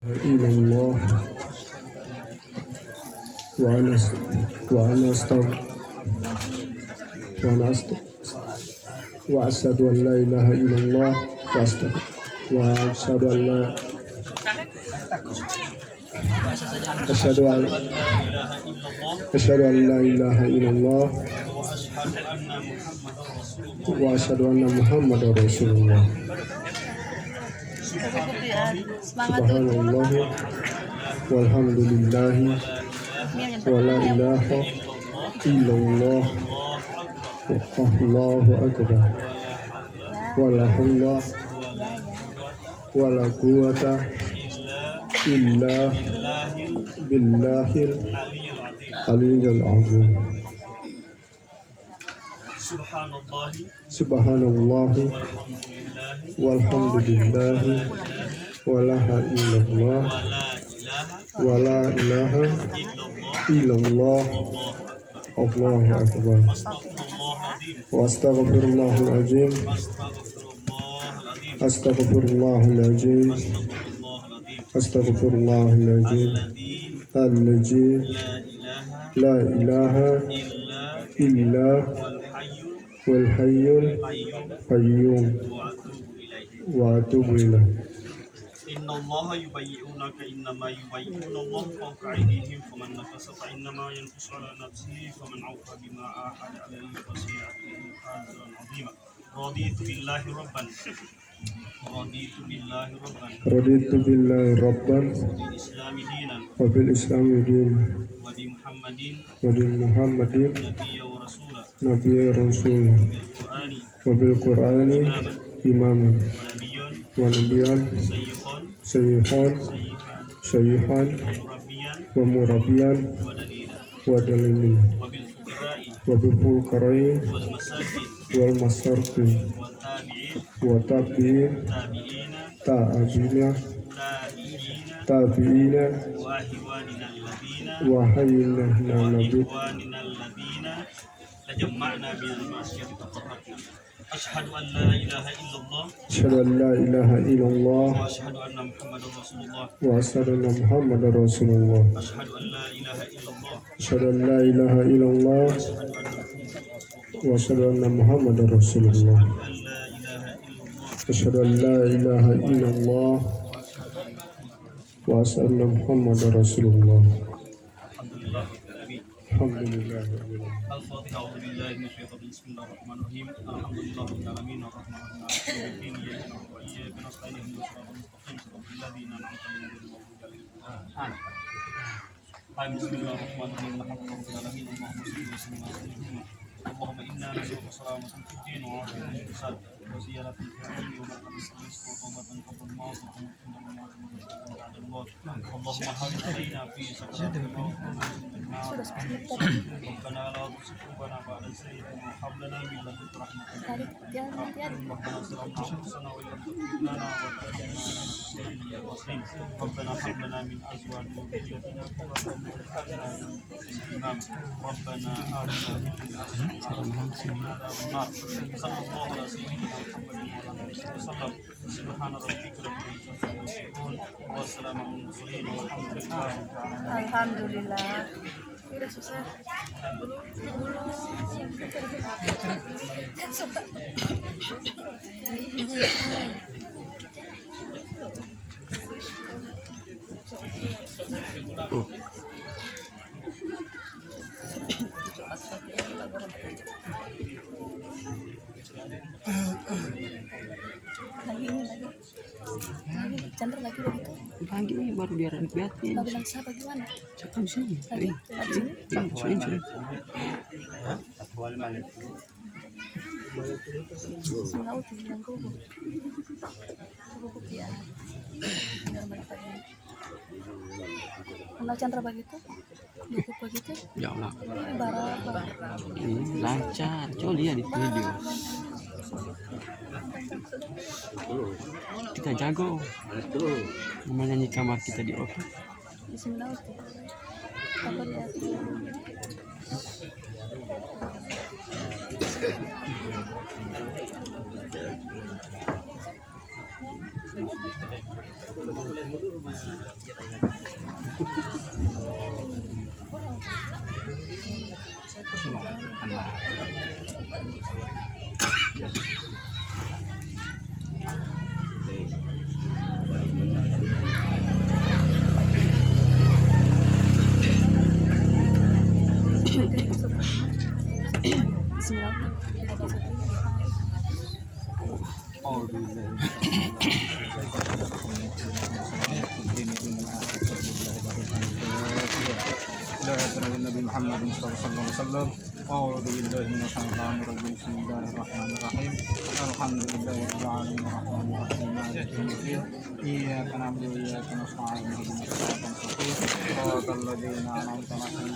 إلى الله وأنا وأنا أستغفر وأنا أستغفر وأشهد أن لا إله إلا الله وأشهد أن لا أشهد أن أشهد أن لا إله إلا الله وأشهد أن محمدا رسول الله. سبحان الله والحمد لله ولا إله إلا الله والله أكبر ولا حول ولا قوة إلا بالله العلي العظيم. سبحان الله والحمد لله ولا إله إلا الله ولا إله إلا الله الله أكبر وأستغفر الله العظيم أستغفر الله العظيم أستغفر الله العظيم الذي لا إله إلا هو الحي القيوم وأتوب إليه. إن الله يبيعونك إنما يبيعون الله فوق أيديهم فمن نكث فإنما ينكث على نفسه فمن أوفى بما عاهد عليه فسيأتيه أجرا عظيما. رضيت بالله ربا رضيت بالله ربا وبالإسلام دينا وبمحمد نبيا ورسولا وبالقرآن إماما ونبيا شيخا ومربيا ودليلا وبالفقراء والمساكين وتابعين وأهوالنا الذين تجمعنا من المعصية تفرقنا. أشهد أن لا إله إلا الله أشهد أن لا إله إلا الله وأشهد أن محمدا رسول الله وأشهد أن محمدا رسول الله أشهد أن لا إله إلا الله أشهد أن لا إله إلا الله وأشهد أن محمدا رسول الله أشهد أن لا إله إلا الله وأشهد أن محمدا رسول الله. الحمد لله رب العالمين. الفاتحة. أعوذ بالله من الشيطان الرجيم. بسم الله الرحمن الرحيم. الحمد لله رب العالمين الرحمن الرحيم مالك يوم الدين إياك نعبد وإياك نستعين اهدنا الصراط المستقيم صراط الذين أنعمت عليهم غير المغضوب عليهم ولا الضالين. بسم الله الرحمن الرحيم. الحمد لله رب العالمين اللهم صل وسلم على سيدنا اللهم إنا نسألك سلامة في الدين وعافية في الجسد وزيادة في العلم ومرحمة الرزق وتوبة قبل الموت بعد الموت. اللهم حبب إلينا في سكرات الموت ربنا لا تزغ قلوبنا بعد إذ هديتنا وهب لنا من لدنك رحمة ربنا ظلمنا أنفسنا وإن لم تغفر لنا وترحمنا ربنا هب لنا من أزواجنا وذريتنا قرة أعين واجعلنا للمتقين ربنا آتنا في الدنيا حسنة وقنا عذاب النار. صلى الله على سيدنا محمد وعلى آله وسلم. سبحان ربك رب العزة عما يصفون والسلام على المرسلين والحمد لله رب العالمين. Alhamdulillah. Udah susah. Chandra lagi begitu. Pagi ini baru biarin liatin. Kau bilang siapa gimana? Cakap sini. Lagi sini. Sini. Sinau tuh bilang gubuk. Gubuk ya. Biar mereka ini. Kalau Chandra begitu, gubuk begitu. Ya Allah. Barang. Ini lancar. Coba lihat di video. Kita jago menyanyi kamar kita di otak. Sinau tuh. Apa lihat? Nabi Muhammad sallallahu alaihi wasallam. A'udzu billahi minasyaitonir rajim. Bismillahirrahmanirrahim. Alhamdulillahirabbil alamin arrahmanir rahim maliki yaumiddin. Iyyaka na'budu wa iyyaka nasta'in ihdinas siratal mustaqim. Shiratal ladzina an'amta 'alaihim